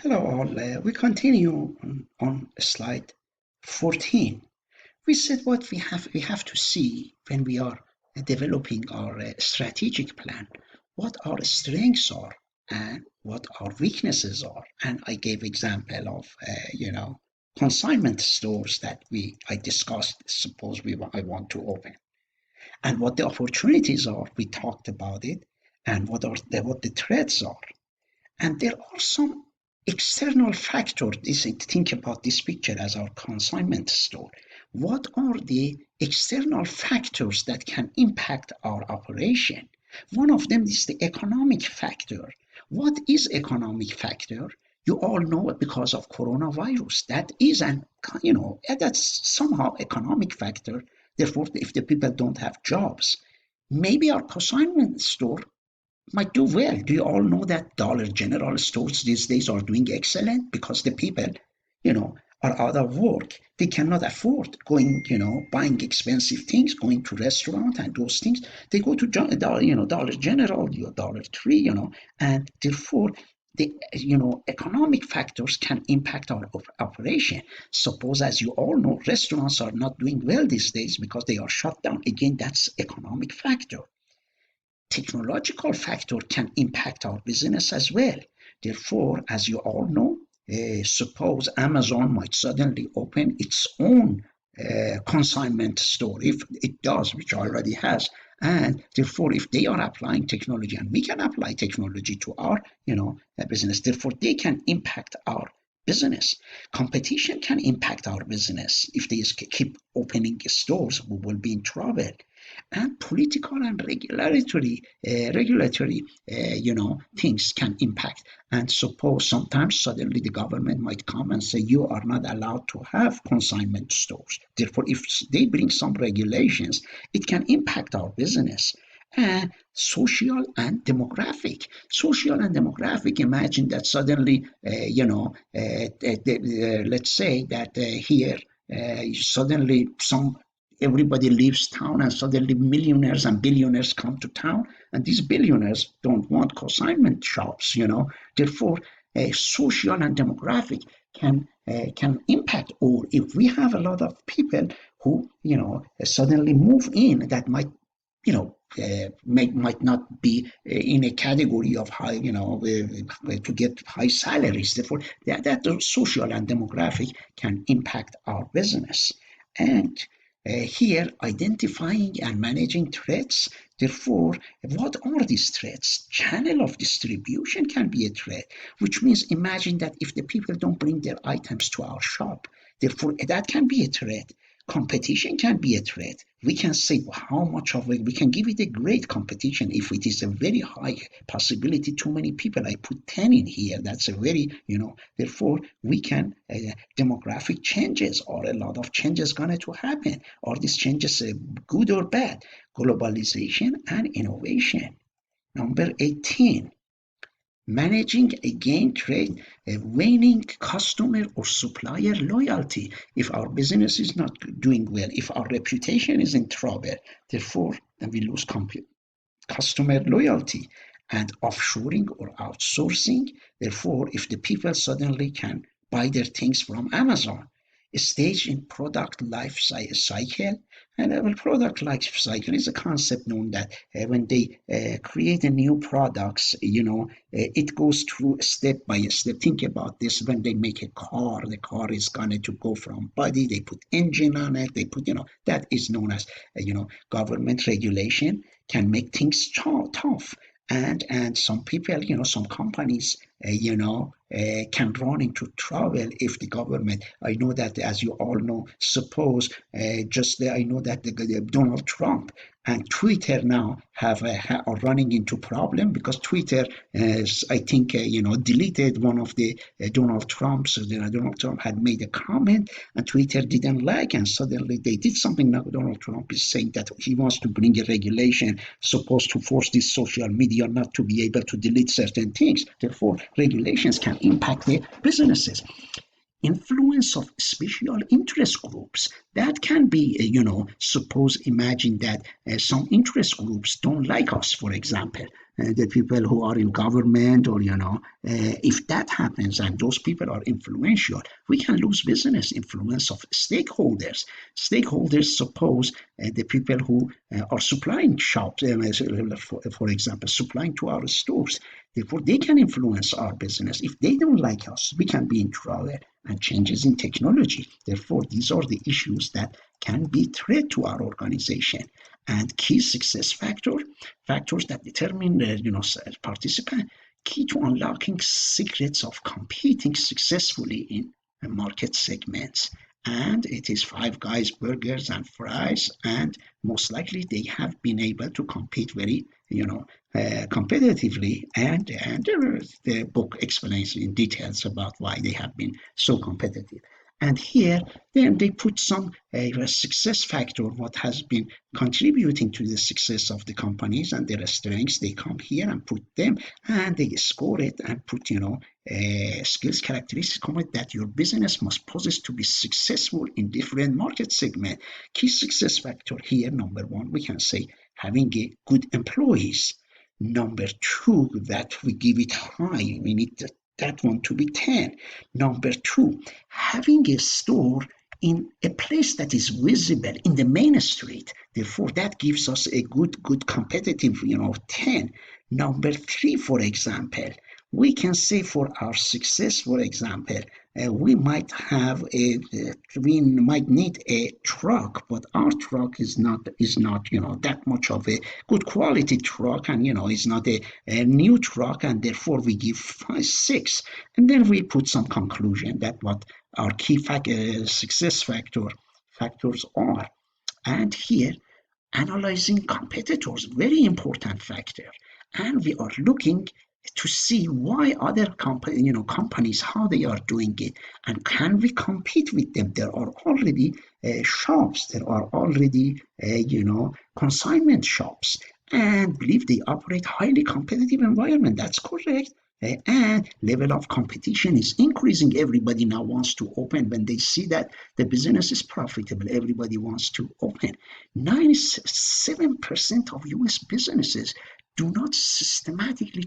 Hello all. We continue on slide 14. We said what we have to see when we are developing our strategic plan, what our strengths are and what our weaknesses are. And I gave example of consignment stores that I discussed. Suppose I want to open, and what the opportunities are. We talked about it, and what the threats are. And there are some external factors. Think about this picture as our consignment store. What are the external factors that can impact our operation? One of them is the economic factor. What is economic factor? You all know it because of coronavirus. That is that's somehow economic factor. Therefore, if the people don't have jobs, maybe our consignment store might do well. Do you all know that Dollar General stores these days are doing excellent because the people, are out of work. They cannot afford going, buying expensive things, going to restaurant and those things. They go to Dollar General, Dollar Tree, and therefore the economic factors can impact our operation. Suppose, as you all know, restaurants are not doing well these days because they are shut down. Again, that's economic factor. Technological factor can impact our business as well. Therefore, as you all know, suppose Amazon might suddenly open its own consignment store, if it does, which already has, and therefore, if they are applying technology, and we can apply technology to our, business, therefore they can impact our business. Competition can impact our business. If they keep opening stores, we will be in trouble. And political and regulatory things can impact. And suppose sometimes suddenly the government might come and say you are not allowed to have consignment stores. Therefore, if they bring some regulations, it can impact our business. And social and demographic. Social and demographic. Imagine that suddenly, let's say that here suddenly everybody leaves town, and suddenly millionaires and billionaires come to town, and these billionaires don't want consignment shops. Therefore, social and demographic can impact. Or if we have a lot of people who suddenly move in, that might might not be in a category of high, to get high salaries. Therefore, that social and demographic can impact our business. And here, identifying and managing threats. Therefore, what are these threats? Channel of distribution can be a threat, which means imagine that if the people don't bring their items to our shop, therefore that can be a threat. Competition can be a threat. We can say how much of it, we can give it a great competition. If it is a very high possibility, too many people, I put 10 in here. That's a very, therefore we can, demographic changes, or a lot of changes going to happen. Are these changes good or bad? Globalization and innovation. Number 18. Managing again trade, waning customer or supplier loyalty. If our business is not doing well, if our reputation is in trouble, therefore then we lose customer loyalty. And offshoring or outsourcing. Therefore, if the people suddenly can buy their things from Amazon, a stage in product life cycle. And a product life cycle is a concept known that when they create a new products, it goes through step by step. Think about this: when they make a car, the car is going to go from body, they put engine on it, they put, that is known as, government regulation can make things tough. And some people, some companies, can run into trouble if the government. I know that, as you all know, suppose I know that the Donald Trump and Twitter now are running into problem because Twitter, I think, deleted one of the Donald Trump's. Donald Trump had made a comment, and Twitter didn't like, and suddenly they did something. Now Donald Trump is saying that he wants to bring a regulation supposed to force this social media not to be able to delete certain things. Therefore, regulations can impact the businesses. Influence of special interest groups, that can be, suppose, imagine that some interest groups don't like us, for example, the people who are in government, or if that happens and those people are influential, we can lose business. Influence of stakeholders, suppose the people who are supplying shops, for example, supplying to our stores. Therefore, they can influence our business. If they don't like us, we can be in trouble. And changes in technology. Therefore, these are the issues that can be threat to our organization. And key success factors that determine participant, key to unlocking secrets of competing successfully in market segments. And it is Five Guys burgers and fries, and most likely they have been able to compete very competitively, and the book explains in details about why they have been so competitive. And here, then they put some success factor, what has been contributing to the success of the companies and their strengths. They come here and put them, and they score it and put, skills characteristics comment that your business must possess to be successful in different market segment. Key success factor here, number one, we can say having a good employees. Number two, that we give it high. We need that one to be 10. Number two, having a store in a place that is visible in the main street. Therefore, that gives us a good competitive, 10. Number three, for example, we can say for our success, for example, we might need a truck, but our truck is not that much of a good quality truck, and it's not a new truck, and therefore we give 5, 6, and then we put some conclusion that what our key success factors are, and here analyzing competitors, very important factor, and we are looking to see why other companies, how they are doing it, and can we compete with them. There are already shops, there are already consignment shops, and believe they operate highly competitive environment. That's correct. And level of competition is increasing. Everybody now wants to open. When they see that the business is profitable, everybody wants to open. 97% of US businesses do not systematically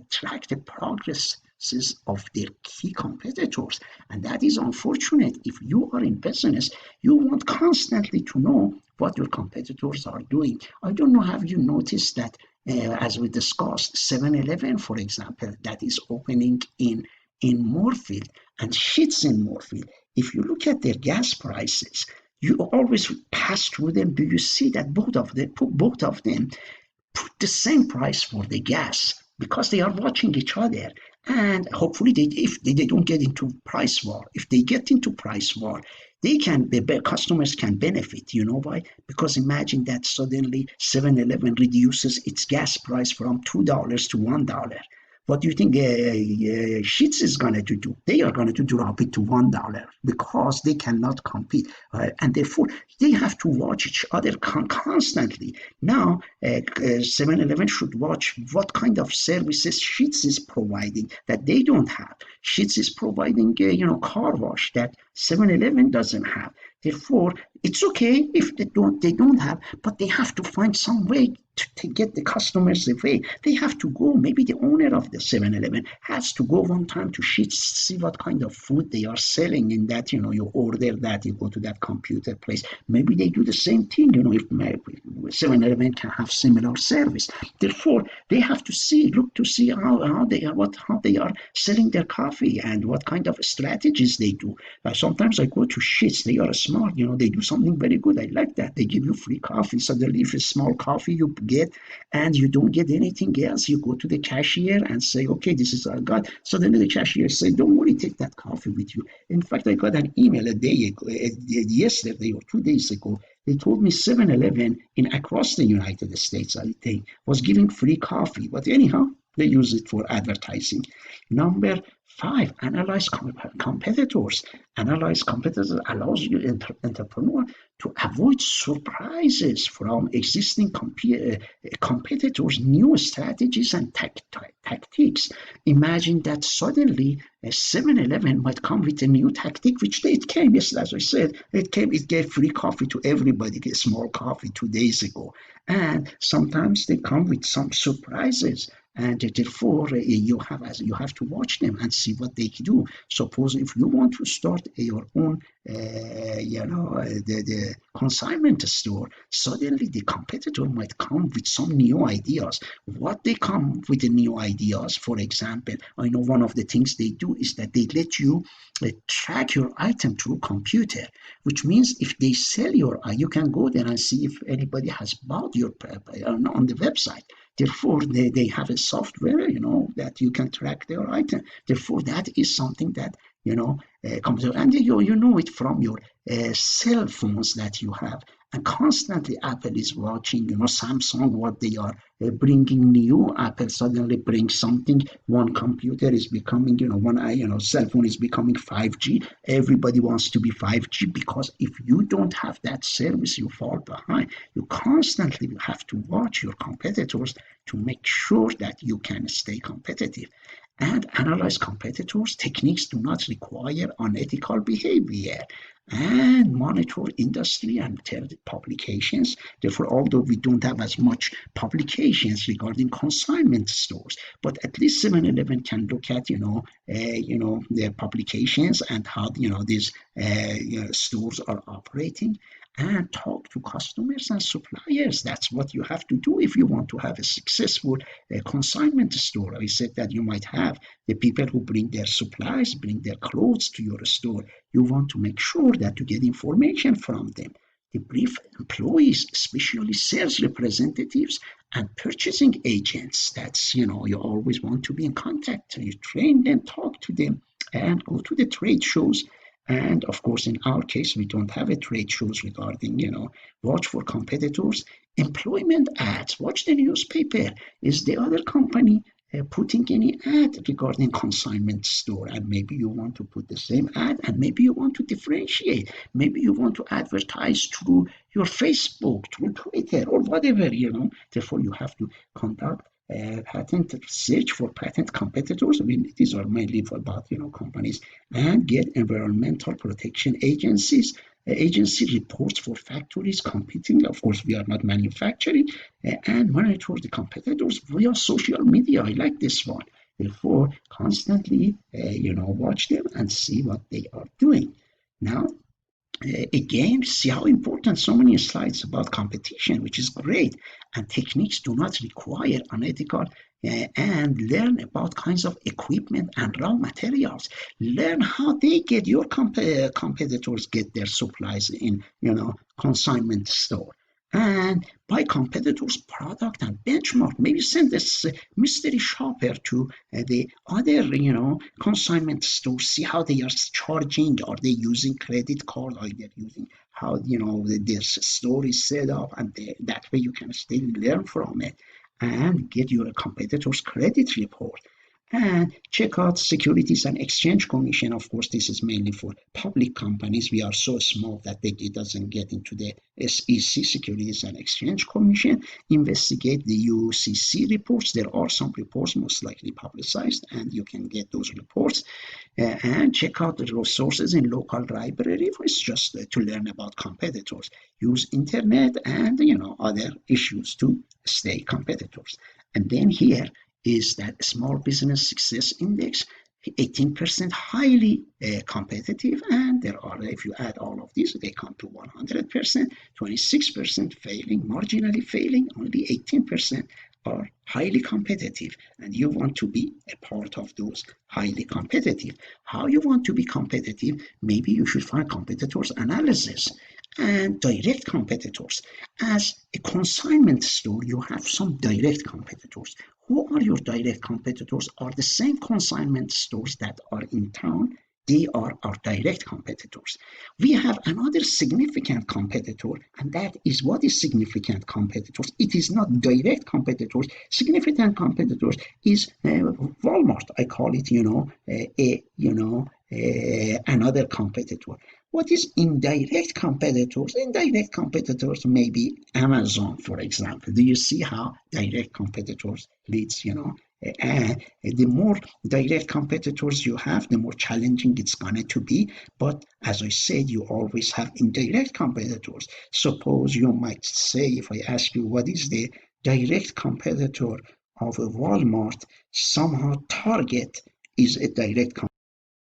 track the progresses of their key competitors. And that is unfortunate. If you are in business, you want constantly to know what your competitors are doing. I don't know, have you noticed that as we discussed, 7-Eleven, for example, that is opening in Moorfield and Sheetz in Moorfield. If you look at their gas prices, you always pass through them. Do you see that both of them put the same price for the gas, because they are watching each other, and hopefully if they don't get into price war. If they get into price war, the customers can benefit. You know why? Because imagine that suddenly 7-Eleven reduces its gas price from $2 to $1. What do you think Sheetz is going to do? They are going to drop it to $1 because they cannot compete. And therefore, they have to watch each other constantly. Now, 7-Eleven should watch what kind of services Sheetz is providing that they don't have. Sheetz is providing, car wash that 7-Eleven doesn't have. Therefore, it's okay if they don't have, but they have to find some way to get the customers away. They have to go. Maybe the owner of the 7-Eleven has to go one time to Sheetz, see what kind of food they are selling in that, you order that, you go to that computer place. Maybe they do the same thing, if 7-Eleven can have similar service. Therefore, they have to look to see how they are selling their coffee and what kind of strategies they do. Sometimes I go to Sheetz, they are smart, they do something very good. I like that. They give you free coffee. Suddenly, if it's small coffee you get and you don't get anything else, you go to the cashier and say, okay, this is what I got. So then the cashier say, don't worry, take that coffee with you. In fact, I got an email a day ago, yesterday or 2 days ago. They told me 7-Eleven across the United States, I think, was giving free coffee. But anyhow, They use it for advertising. Number five, analyze competitors. Analyze competitors allows you entrepreneur to avoid surprises from existing competitors, new strategies and tactics. Imagine that suddenly a 7-Eleven might come with a new tactic, which it came, yes, as I said, it gave free coffee to everybody, a small coffee 2 days ago. And sometimes they come with some surprises, and therefore you have to watch them and see what they do. Suppose if you want to start your own the consignment store, suddenly the competitor might come with some new ideas. What they come with the new ideas, for example, I know one of the things they do is that they let you track your item through computer, which means if they sell you can go there and see if anybody has bought your on the website. Therefore, they have a software, that you can track their item. Therefore, that is something that comes, and you know it from your cell phones that you have. And constantly, Apple is watching. Samsung, what they are bringing new. Apple suddenly brings something. One computer is becoming, one cell phone is becoming 5G. Everybody wants to be 5G because if you don't have that service, you fall behind. You constantly have to watch your competitors to make sure that you can stay competitive. And analyze competitors. Techniques do not require unethical behavior. And monitor industry and publications. Therefore, although we don't have as much publications regarding consignment stores, but at least 7-Eleven can look at their publications and how these stores are operating, and talk to customers and suppliers. That's what you have to do if you want to have a successful consignment store. I said that you might have the people who bring their supplies, bring their clothes to your store. You want to make sure that you get information from them. The brief employees, especially sales representatives and purchasing agents. That's, you always want to be in contact. You train them, talk to them, and go to the trade shows. And of course, in our case, we don't have a trade shows regarding, watch for competitors. Employment ads, watch the newspaper. Is the other company putting any ad regarding consignment store? And maybe you want to put the same ad, and maybe you want to differentiate. Maybe you want to advertise through your Facebook, through Twitter, or whatever. Therefore, you have to conduct patent search for patent competitors. These are mainly for about companies, and get environmental protection agency reports for factories competing. Of course, we are not manufacturing, and monitor the competitors via social media. I like this one. Therefore, constantly, watch them and see what they are doing. Now, again, see how important so many slides about competition, which is great, and techniques do not require unethical, and learn about kinds of equipment and raw materials. Learn how they get your competitors get their supplies in consignment store, and buy competitors product and benchmark. Maybe send this mystery shopper to the other consignment stores, see how they are charging. Are they using credit card? Are they using how their store is set up? And that way you can still learn from it and get your competitors credit report. And check out Securities and Exchange Commission. Of course, this is mainly for public companies. We are so small that it doesn't get into the SEC, Securities and Exchange Commission. Investigate the UCC reports. There are some reports most likely publicized, and you can get those reports. And check out the resources in local library. It's just to learn about competitors. Use internet and other issues to stay competitors. And then here is that Small Business Success Index, 18% highly competitive, and there are, if you add all of these, they come to 100%, 26% failing, marginally failing, only 18% are highly competitive, and you want to be a part of those highly competitive. How you want to be competitive? Maybe you should find competitors analysis and direct competitors. As a consignment store, you have some direct competitors. Who are your direct competitors? Are the same consignment stores that are in town They are our direct competitors. We have another significant competitor, and that is what is significant competitors. It is not direct competitors. Significant competitors is Walmart. I call it, another competitor. What is indirect competitors? Indirect competitors may be Amazon, for example. Do you see how direct competitors leads, the more direct competitors you have, the more challenging it's going to be. But as I said, you always have indirect competitors. Suppose you might say, if I ask you what is the direct competitor of a Walmart, somehow Target is a direct competitor.